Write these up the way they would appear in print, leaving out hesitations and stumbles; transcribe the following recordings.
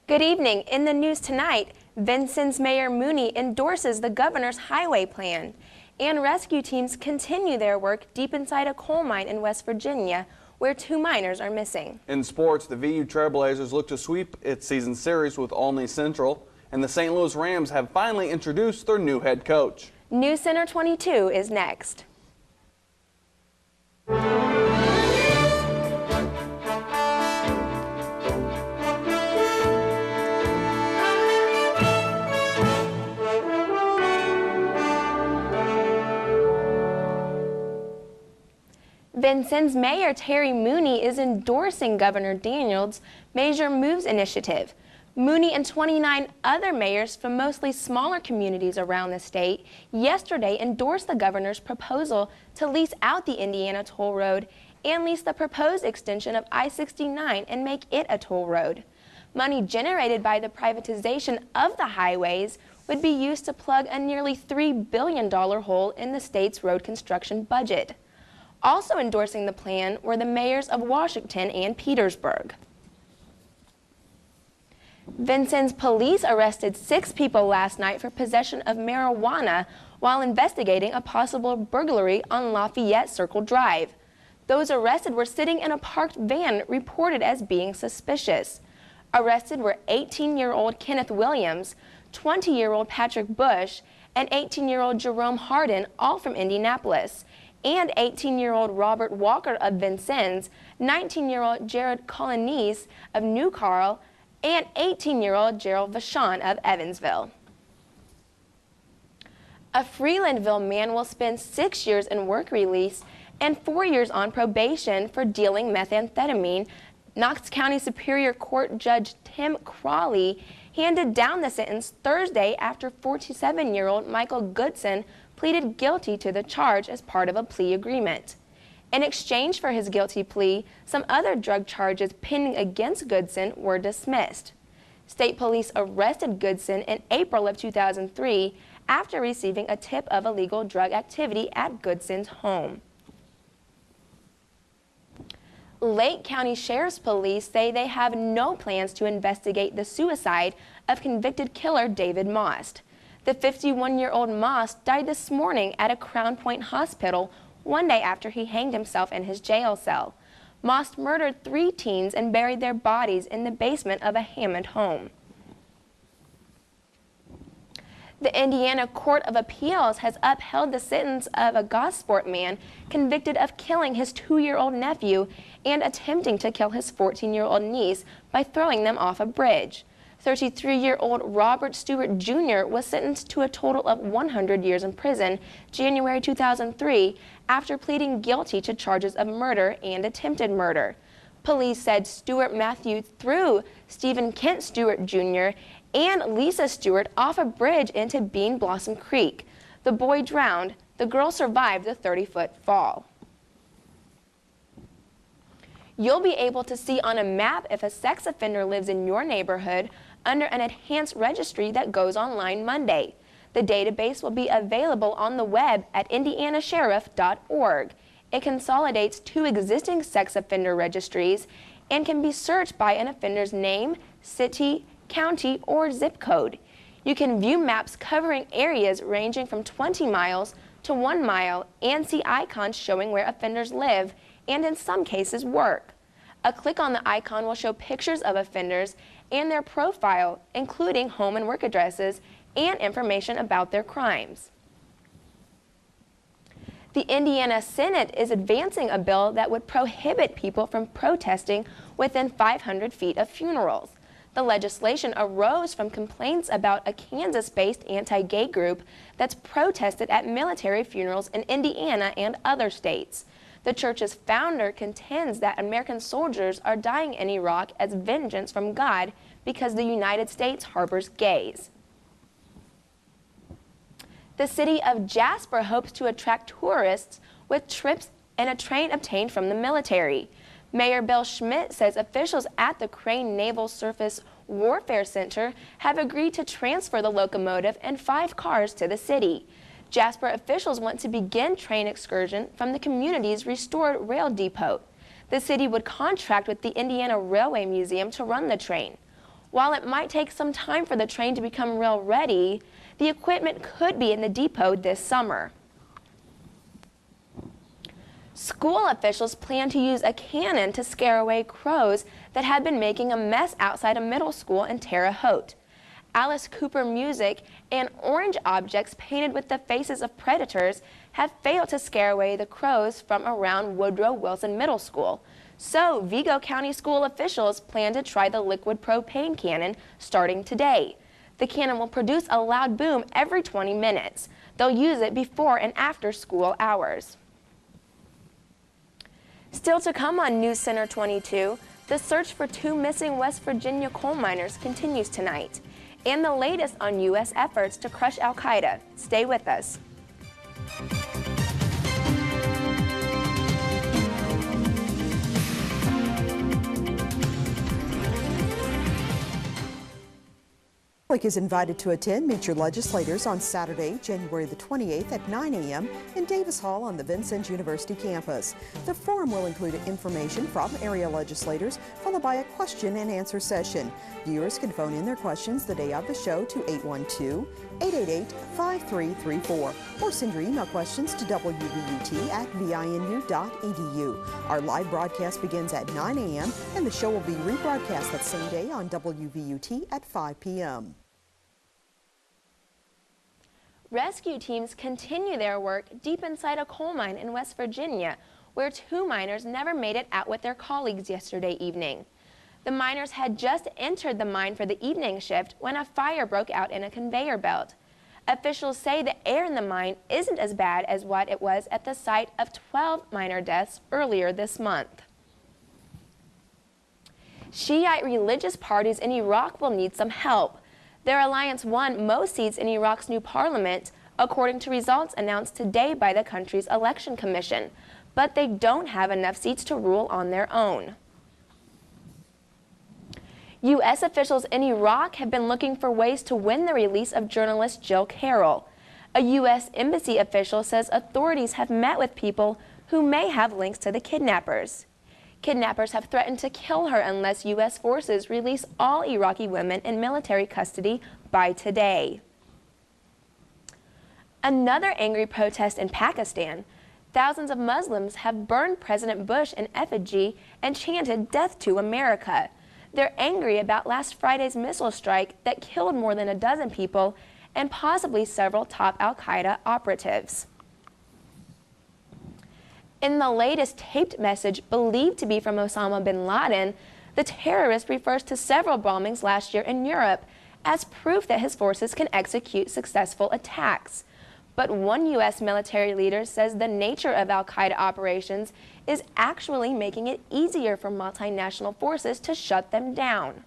Good evening. In the news tonight, Vincennes Mayor Mooney endorses the governor's highway plan, and rescue teams continue their work deep inside a coal mine in West Virginia, where 2 miners are missing. In sports, the Wvut Trailblazers look to sweep its season series with Olney Central, and the St. Louis Rams have finally introduced their new head coach. Newscenter 22 is next. Vincennes Mayor Terry Mooney is endorsing Governor Daniels' Major Moves initiative. Mooney and 29 other mayors from mostly smaller communities around the state yesterday endorsed the governor's proposal to lease out the Indiana toll road and lease the proposed extension of I-69 and make it a toll road. Money generated by the privatization of the highways would be used to plug a nearly $3 billion hole in the state's road construction budget. Also endorsing the plan were the mayors of Washington and Petersburg. Vincennes police arrested 6 people last night for possession of marijuana while investigating a possible burglary on Lafayette Circle Drive. Those arrested were sitting in a parked van reported as being suspicious. Arrested were 18-year-old Kenneth Williams, 20-year-old Patrick Bush, and 18-year-old Jerome Hardin, all from Indianapolis, and 18-year-old Robert Walker of Vincennes, 19-year-old Jared Colonese of New Carl, and 18-year-old Gerald Vachon of Evansville. A Freelandville man will spend 6 years in work release and 4 years on probation for dealing methamphetamine. Knox County Superior Court Judge Tim Crawley handed down the sentence Thursday after 47-year-old Michael Goodson pleaded guilty to the charge as part of a plea agreement. In exchange for his guilty plea, some other drug charges pending against Goodson were dismissed. State police arrested Goodson in April of 2003 after receiving a tip of illegal drug activity at Goodson's home. Lake County Sheriff's Police say they have no plans to investigate the suicide of convicted killer David Most. The 51-year-old Most died this morning at a Crown Point hospital 1 day after he hanged himself in his jail cell. Most murdered 3 teens and buried their bodies in the basement of a Hammond home. The Indiana Court of Appeals has upheld the sentence of a Gosport man convicted of killing his 2-year-old nephew and attempting to kill his 14-year-old niece by throwing them off a bridge. 33-year-old Robert Stewart Jr. was sentenced to a total of 100 years in prison January 2003 after pleading guilty to charges of murder and attempted murder. Police said Stewart Matthew threw Stephen Kent Stewart Jr. and Lisa Stewart off a bridge into Bean Blossom Creek. The boy drowned. The girl survived the 30-foot fall. You'll be able to see on a map if a sex offender lives in your neighborhood under an enhanced registry that goes online Monday. The database will be available on the web at indianasheriff.org. It consolidates 2 existing sex offender registries and can be searched by an offender's name, city, county, or zip code. You can view maps covering areas ranging from 20 miles to 1 mile and see icons showing where offenders live and in some cases work. A click on the icon will show pictures of offenders and their profile, including home and work addresses and information about their crimes. The Indiana Senate is advancing a bill that would prohibit people from protesting within 500 feet of funerals. The legislation arose from complaints about a Kansas-based anti-gay group that's protested at military funerals in Indiana and other states. The church's founder contends that American soldiers are dying in Iraq as vengeance from God because the United States harbors gays. The city of Jasper hopes to attract tourists with trips and a train obtained from the military. Mayor Bill Schmidt says officials at the Crane Naval Surface Warfare Center have agreed to transfer the locomotive and 5 cars to the city. Jasper officials want to begin train excursion from the community's restored rail depot. The city would contract with the Indiana Railway Museum to run the train. While it might take some time for the train to become rail ready, the equipment could be in the depot this summer. School officials plan to use a cannon to scare away crows that had been making a mess outside a middle school in Terre Haute. Alice Cooper music and orange objects painted with the faces of predators have failed to scare away the crows from around Woodrow Wilson Middle School. So, Vigo County school officials plan to try the liquid propane cannon starting today. The cannon will produce a loud boom every 20 minutes. They'll use it before and after school hours. Still to come on Newscenter 22, the search for 2 missing West Virginia coal miners continues tonight. And the latest on U.S. efforts to crush al-Qaeda. Stay with us. The public is invited to attend Meet Your Legislators on Saturday, January the 28th at 9 a.m. in Davis Hall on the Vincennes University campus. The forum will include information from area legislators, followed by a question and answer session. Viewers can phone in their questions the day of the show to 812-888-5334 or send your email questions to wvut@vinu.edu. Our live broadcast begins at 9 a.m. and the show will be rebroadcast that same day on WVUT at 5 p.m. Rescue teams continue their work deep inside a coal mine in West Virginia, where 2 miners never made it out with their colleagues yesterday evening. The miners had just entered the mine for the evening shift when a fire broke out in a conveyor belt. Officials say the air in the mine isn't as bad as what it was at the site of 12 miner deaths earlier this month. Shiite religious parties in Iraq will need some help. Their alliance won most seats in Iraq's new parliament, according to results announced today by the country's election commission, but they don't have enough seats to rule on their own. U.S. officials in Iraq have been looking for ways to win the release of journalist Jill Carroll. A U.S. embassy official says authorities have met with people who may have links to the kidnappers. Kidnappers have threatened to kill her unless U.S. forces release all Iraqi women in military custody by today. Another angry protest in Pakistan. Thousands of Muslims have burned President Bush in effigy and chanted "Death to America." They're angry about last Friday's missile strike that killed more than a dozen people and possibly several top al-Qaeda operatives. In the latest taped message believed to be from Osama bin Laden, the terrorist refers to several bombings last year in Europe as proof that his forces can execute successful attacks. But one U.S. military leader says the nature of al-Qaeda operations is actually making it easier for multinational forces to shut them down.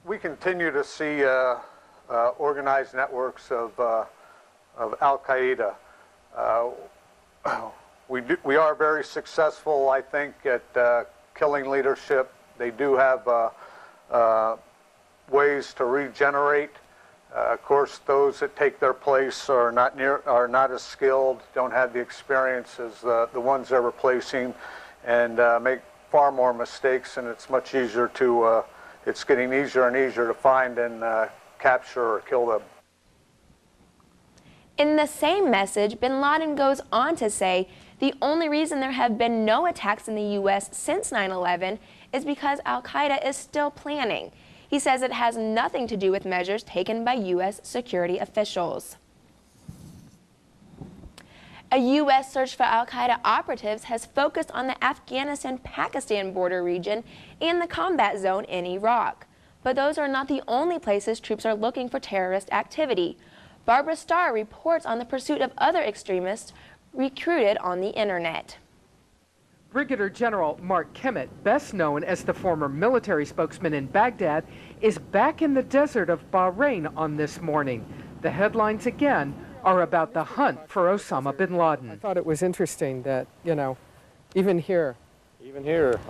We continue to see organized networks of al-Qaeda. We are very successful, I think, at killing leadership. They do have ways to regenerate. Of course, those that take their place are not as skilled, don't have the experience as the ones they're replacing, and make far more mistakes. And it's much easier to. It's getting easier and easier to find and capture or kill them. In the same message, bin Laden goes on to say the only reason there have been no attacks in the U.S. since 9/11 is because al-Qaeda is still planning. He says it has nothing to do with measures taken by U.S. security officials. A U.S. search for al-Qaeda operatives has focused on the Afghanistan-Pakistan border region and the combat zone in Iraq. But those are not the only places troops are looking for terrorist activity. Barbara Starr reports on the pursuit of other extremists recruited on the internet. Brigadier General Mark Kemet, best known as the former military spokesman in Baghdad, is back in the desert of Bahrain on this morning. The headlines again are about the hunt for Osama bin Laden. I thought it was interesting that, even here,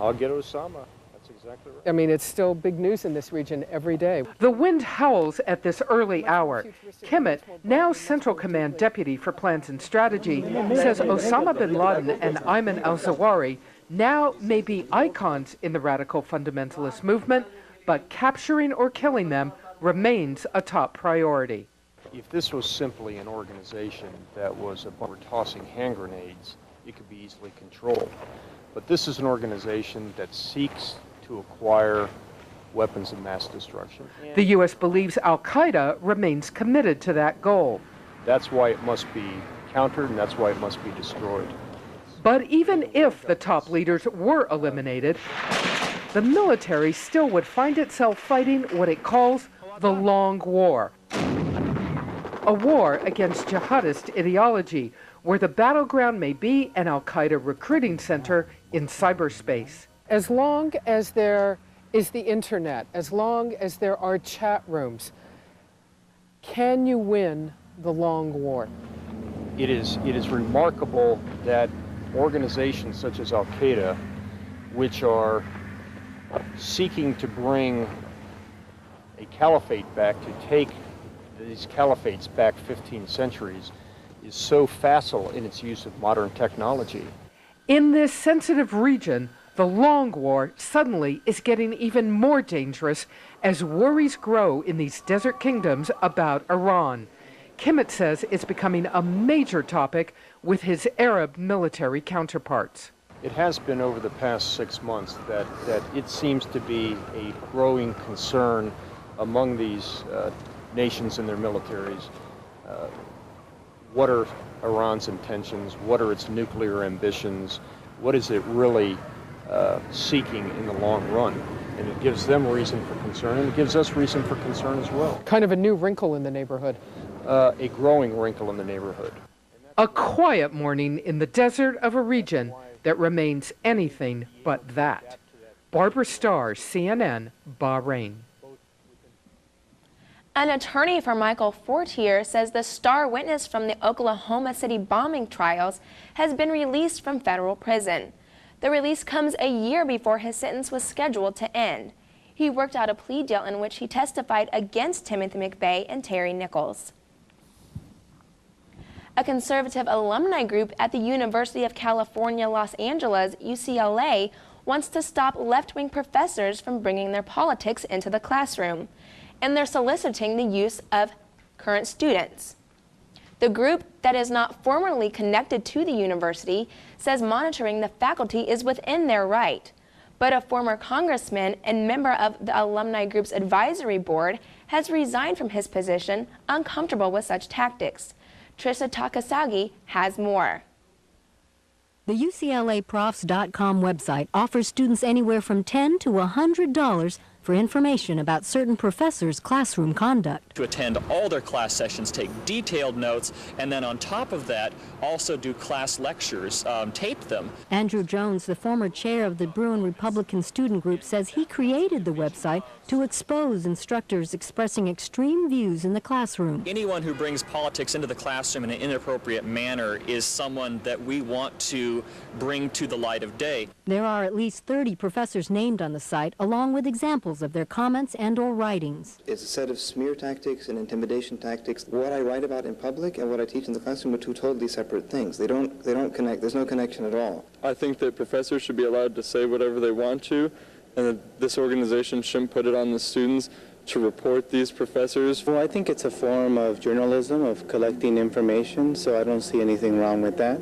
I'll get Osama. That's exactly right. I mean, it's still big news in this region every day. The wind howls at this early hour. Kemet, now Central Command Deputy for Plans and Strategy, says Osama bin Laden and Ayman al-Zawahiri now may be icons in the radical fundamentalist movement, but capturing or killing them remains a top priority. If this was simply an organization that was tossing hand grenades, it could be easily controlled. But this is an organization that seeks to acquire weapons of mass destruction. The U.S. believes al-Qaeda remains committed to that goal. That's why it must be countered, and that's why it must be destroyed. But even if the top leaders were eliminated, the military still would find itself fighting what it calls the long war. A war against jihadist ideology, where the battleground may be an al-Qaeda recruiting center in cyberspace. As long as there is the internet, as long as there are chat rooms, can you win the long war? It is remarkable that organizations such as al-Qaeda, which are seeking to bring a caliphate back, to take these caliphates back 15 centuries, is so facile in its use of modern technology. In this sensitive region, the long war suddenly is getting even more dangerous as worries grow in these desert kingdoms about Iran. Kimmett says it's becoming a major topic with his Arab military counterparts. It has been over the past 6 months that it seems to be a growing concern among these nations and their militaries. What are Iran's intentions? What are its nuclear ambitions? What is it really seeking in the long run? And it gives them reason for concern, and it gives us reason for concern as well. Kind of a new wrinkle in the neighborhood. A growing wrinkle in the neighborhood. A quiet morning in the desert of a region that remains anything but that. Barbara Starr, CNN, Bahrain. An attorney for Michael Fortier says the star witness from the Oklahoma City bombing trials has been released from federal prison. The release comes a year before his sentence was scheduled to end. He worked out a plea deal in which he testified against Timothy McVeigh and Terry Nichols. A conservative alumni group at the University of California, Los Angeles, UCLA, wants to stop left-wing professors from bringing their politics into the classroom, and they're soliciting the use of current students. The group, that is not formally connected to the university, says monitoring the faculty is within their right. But a former congressman and member of the alumni group's advisory board has resigned from his position, uncomfortable with such tactics. Trisha Takasagi has more. The UCLAprofs.com website offers students anywhere from $10 to $100 for information about certain professors' classroom conduct. To attend all their class sessions, take detailed notes, and then on top of that, also do class lectures, tape them. Andrew Jones, the former chair of the Bruin Republican Student Group, says he created the website to expose instructors expressing extreme views in the classroom. Anyone who brings politics into the classroom in an inappropriate manner is someone that we want to bring to the light of day. There are at least 30 professors named on the site, along with examples of their comments and/or writings. It's a set of smear tactics and intimidation tactics. What I write about in public and what I teach in the classroom are two totally separate things. They don't connect. There's no connection at all. I think that professors should be allowed to say whatever they want to, and that this organization shouldn't put it on the students to report these professors. Well, I think it's a form of journalism, of collecting information, so I don't see anything wrong with that.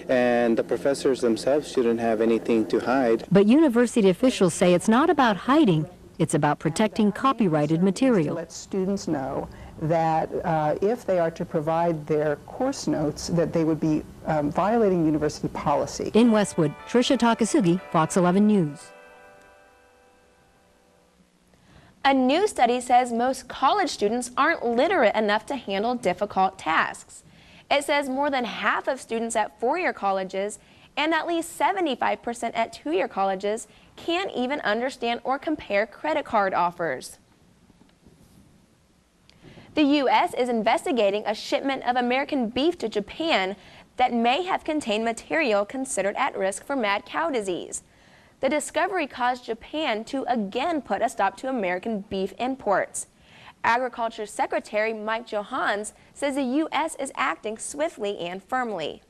And the professors themselves shouldn't have anything to hide. But university officials say it's not about hiding, it's about protecting copyrighted material. Let students know that if they are to provide their course notes, that they would be violating university policy. In Westwood, Trisha Takasugi, Fox 11 News. A new study says most college students aren't literate enough to handle difficult tasks. It says more than half of students at four-year colleges and at least 75% at two-year colleges can't even understand or compare credit card offers. The U.S. is investigating a shipment of American beef to Japan that may have contained material considered at risk for mad cow disease. The discovery caused Japan to again put a stop to American beef imports. Agriculture Secretary Mike Johans says the U.S. is acting swiftly and firmly.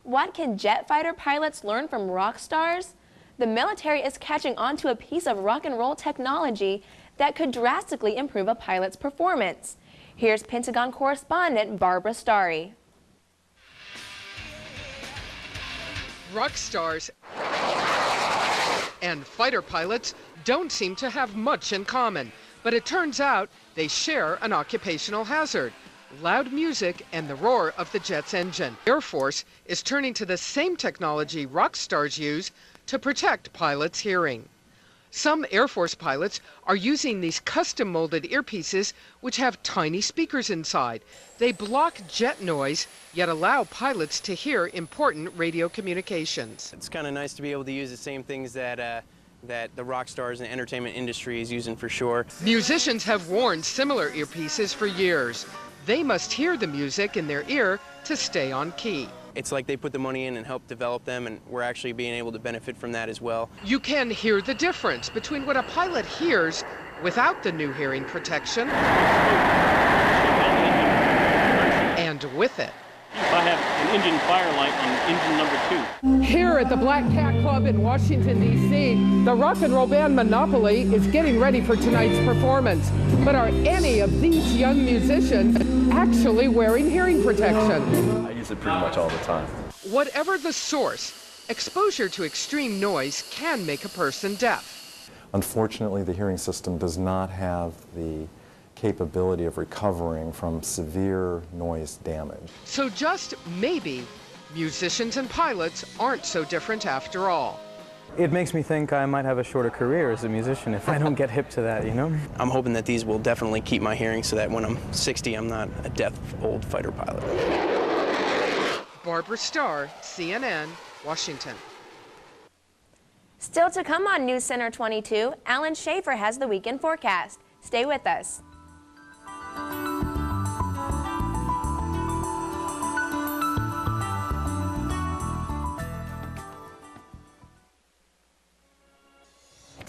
What can jet fighter pilots learn from rock stars? the military is catching on to a piece of rock and roll technology that could drastically improve a pilot's performance. Here's Pentagon correspondent Barbara Starry. Rock stars and fighter pilots don't seem to have much in common, but it turns out they share an occupational hazard: loud music and the roar of the jet's engine. Air Force is turning to the same technology rock stars use to protect pilots' hearing. Some Air Force pilots are using these custom-molded earpieces which have tiny speakers inside. They block jet noise, yet allow pilots to hear important radio communications. It's kind of nice to be able to use the same things that the rock stars and entertainment industry is using for sure. Musicians have worn similar earpieces for years. They must hear the music in their ear to stay on key. It's like they put the money in and help develop them, and we're actually being able to benefit from that as well. You can hear the difference between what a pilot hears without the new hearing protection and with it. I have an engine fire light on engine number 2. Here at the Black Cat Club in Washington, D.C., the rock and roll band Monopoly is getting ready for tonight's performance. But are any of these young musicians actually wearing hearing protection? I use it pretty much all the time. Whatever the source, exposure to extreme noise can make a person deaf. Unfortunately, the hearing system does not have the capability of recovering from severe noise damage. So just maybe, musicians and pilots aren't so different after all. It makes me think I might have a shorter career as a musician if I don't get hip to that, you know? I'm hoping that these will definitely keep my hearing so that when I'm 60, I'm not a deaf old fighter pilot. Barbara Starr, CNN, Washington. Still to come on Newscenter 22, Alan Schaefer has the weekend forecast. Stay with us.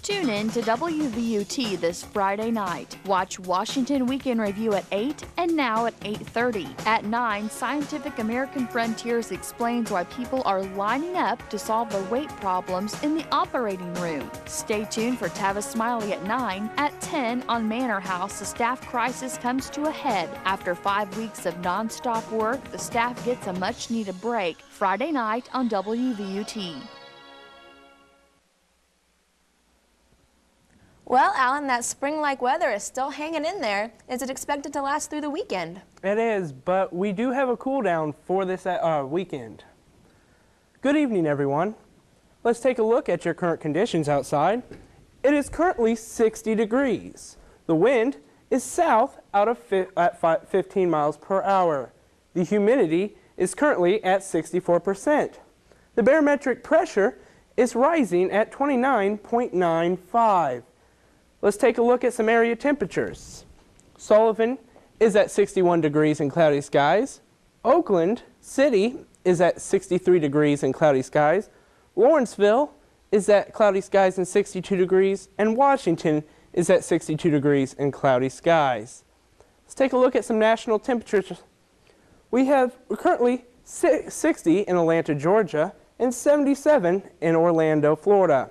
Tune in to WVUT this Friday night. Watch Washington Weekend Review at 8 and now at 8:30. At 9, Scientific American Frontiers explains why people are lining up to solve the weight problems in the operating room. Stay tuned for Tavis Smiley at 9. At 10, on Manor House, the staff crisis comes to a head. After 5 weeks of nonstop work, the staff gets a much-needed break. Friday night on WVUT. Well, Alan, that spring-like weather is still hanging in there. Is it expected to last through the weekend? It is, but we do have a cool down for this weekend. Good evening, everyone. Let's take a look at your current conditions outside. It is currently 60 degrees. The wind is south at 15 miles per hour. The humidity is currently at 64%. The barometric pressure is rising at 29.95. Let's take a look at some area temperatures. Sullivan is at 61 degrees and cloudy skies. Oakland City is at 63 degrees and cloudy skies. Lawrenceville is at cloudy skies and 62 degrees. And Washington is at 62 degrees and cloudy skies. Let's take a look at some national temperatures. We're currently 60 in Atlanta, Georgia, and 77 in Orlando, Florida.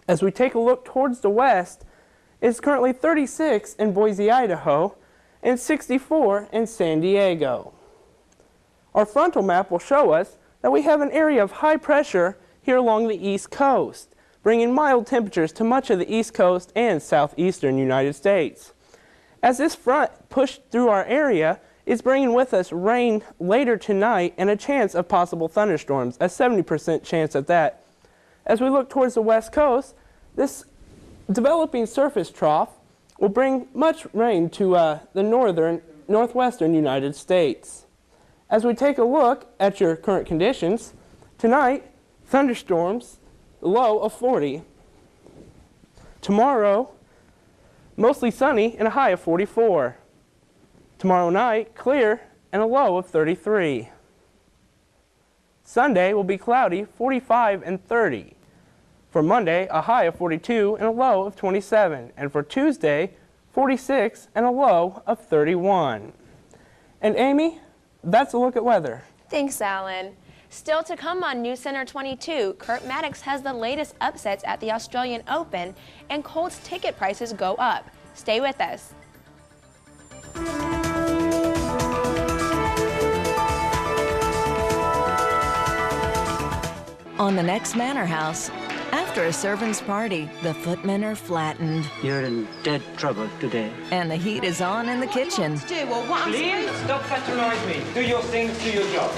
As we take a look towards the west, it's currently 36 in Boise, Idaho, and 64 in San Diego. Our frontal map will show us that we have an area of high pressure here along the east coast, bringing mild temperatures to much of the east coast and southeastern United States. As this front pushed through our area, it's bringing with us rain later tonight and a chance of possible thunderstorms, a 70% chance at that. As we look towards the west coast, this developing surface trough will bring much rain to the northwestern United States. As we take a look at your current conditions, tonight, thunderstorms, low of 40. Tomorrow, mostly sunny and a high of 44. Tomorrow night, clear and a low of 33. Sunday will be cloudy, 45 and 30. For Monday, a high of 42 and a low of 27. And for Tuesday, 46 and a low of 31. And Amy, that's a look at weather. Thanks, Alan. Still to come on Newscenter 22, Kurt Maddox has the latest upsets at the Australian Open, and Colts ticket prices go up. Stay with us. On the next Manor House, after a servant's party, the footmen are flattened. You're in dead trouble today. And the heat is on in the kitchen. Please stop patronizing me. Do your thing, do your job.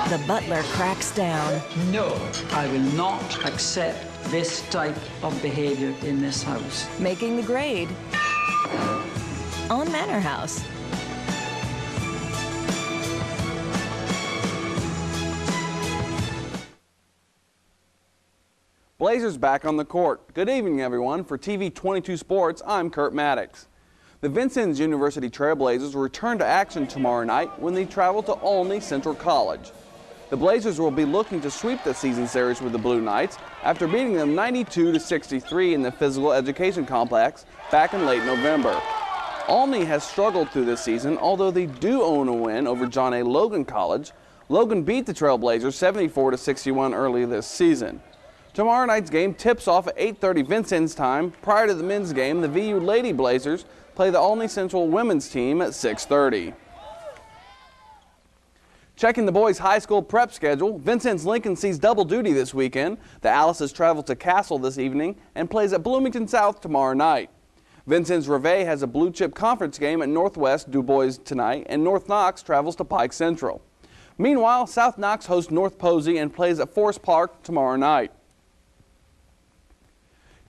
The butler cracks down. No, I will not accept this type of behavior in this house. Making the grade on Manor House. Blazers back on the court. Good evening, everyone. For TV 22 Sports, I'm Kurt Maddox. The Vincennes University Trailblazers return to action tomorrow night when they travel to Olney Central College. The Blazers will be looking to sweep the season series with the Blue Knights after beating them 92-63 in the physical education complex back in late November. Olney has struggled through this season, although they do own a win over John A. Logan College. Logan beat the Trailblazers 74-61 early this season. Tomorrow night's game tips off at 8:30 Vincennes time. Prior to the men's game, the VU Lady Blazers play the Olney Central women's team at 6:30. Checking the boys' high school prep schedule, Vincennes Lincoln sees double duty this weekend. The Alices travel to Castle this evening and plays at Bloomington South tomorrow night. Vincennes Reveille has a blue chip conference game at Northwest Du Bois tonight, and North Knox travels to Pike Central. Meanwhile, South Knox hosts North Posey and plays at Forest Park tomorrow night.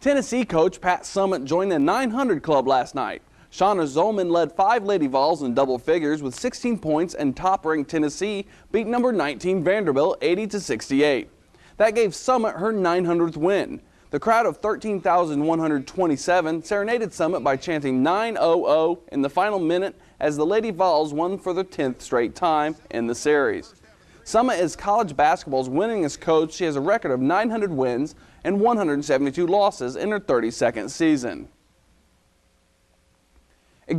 Tennessee coach Pat Summitt joined the 900 club last night. Shauna Zolman led 5 Lady Vols in double figures with 16 points, and top-ranked Tennessee beat number 19 Vanderbilt 80-68. That gave Summitt her 900th win. The crowd of 13,127 serenaded Summitt by chanting 9-0-0 in the final minute as the Lady Vols won for the 10th straight time in the series. Summitt is college basketball's winningest coach. She has a record of 900 wins and 172 losses in her 32nd season.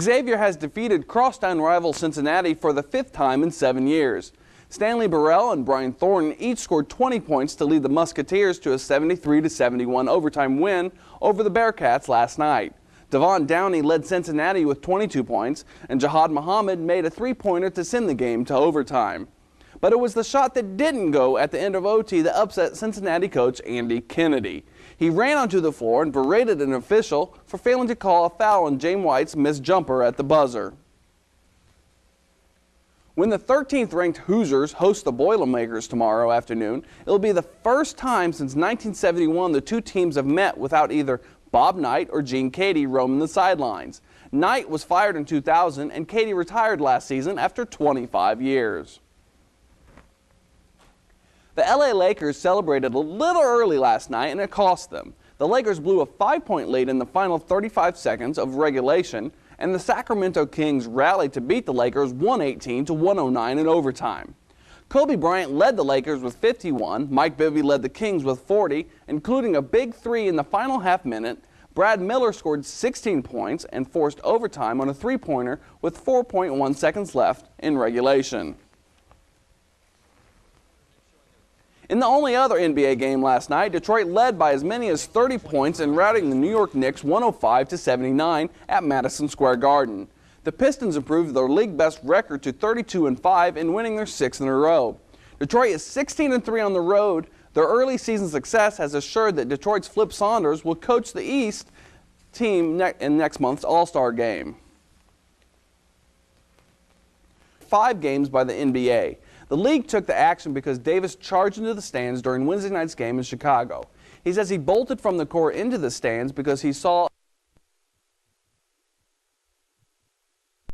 Xavier has defeated crosstown rival Cincinnati for the 5th time in 7 years. Stanley Burrell and Brian Thornton each scored 20 points to lead the Musketeers to a 73-71 overtime win over the Bearcats last night. Devon Downey led Cincinnati with 22 points, and Jihad Muhammad made a 3-pointer to send the game to overtime. But it was the shot that didn't go at the end of OT that upset Cincinnati coach Andy Kennedy. He ran onto the floor and berated an official for failing to call a foul on James White's missed jumper at the buzzer. When the 13th ranked Hoosiers host the Boilermakers tomorrow afternoon, it'll be the first time since 1971 the two teams have met without either Bob Knight or Gene Cady roaming the sidelines. Knight was fired in 2000 and Cady retired last season after 25 years. The LA Lakers celebrated a little early last night, and it cost them. The Lakers blew a 5-point lead in the final 35 seconds of regulation, and the Sacramento Kings rallied to beat the Lakers 118-109 in overtime. Kobe Bryant led the Lakers with 51, Mike Bibby led the Kings with 40, including a big 3 in the final half minute. Brad Miller scored 16 points and forced overtime on a 3-pointer with 4.1 seconds left in regulation. In the only other NBA game last night, Detroit led by as many as 30 points and routing the New York Knicks 105-79 at Madison Square Garden. The Pistons improved their league best record to 32-5 in winning their 6th in a row. Detroit is 16-3 on the road. Their early season success has assured that Detroit's Flip Saunders will coach the East team in next month's All-Star game. 5 games by the NBA. The league took the action because Davis charged into the stands during Wednesday night's game in Chicago. He says he bolted from the court into the stands because he saw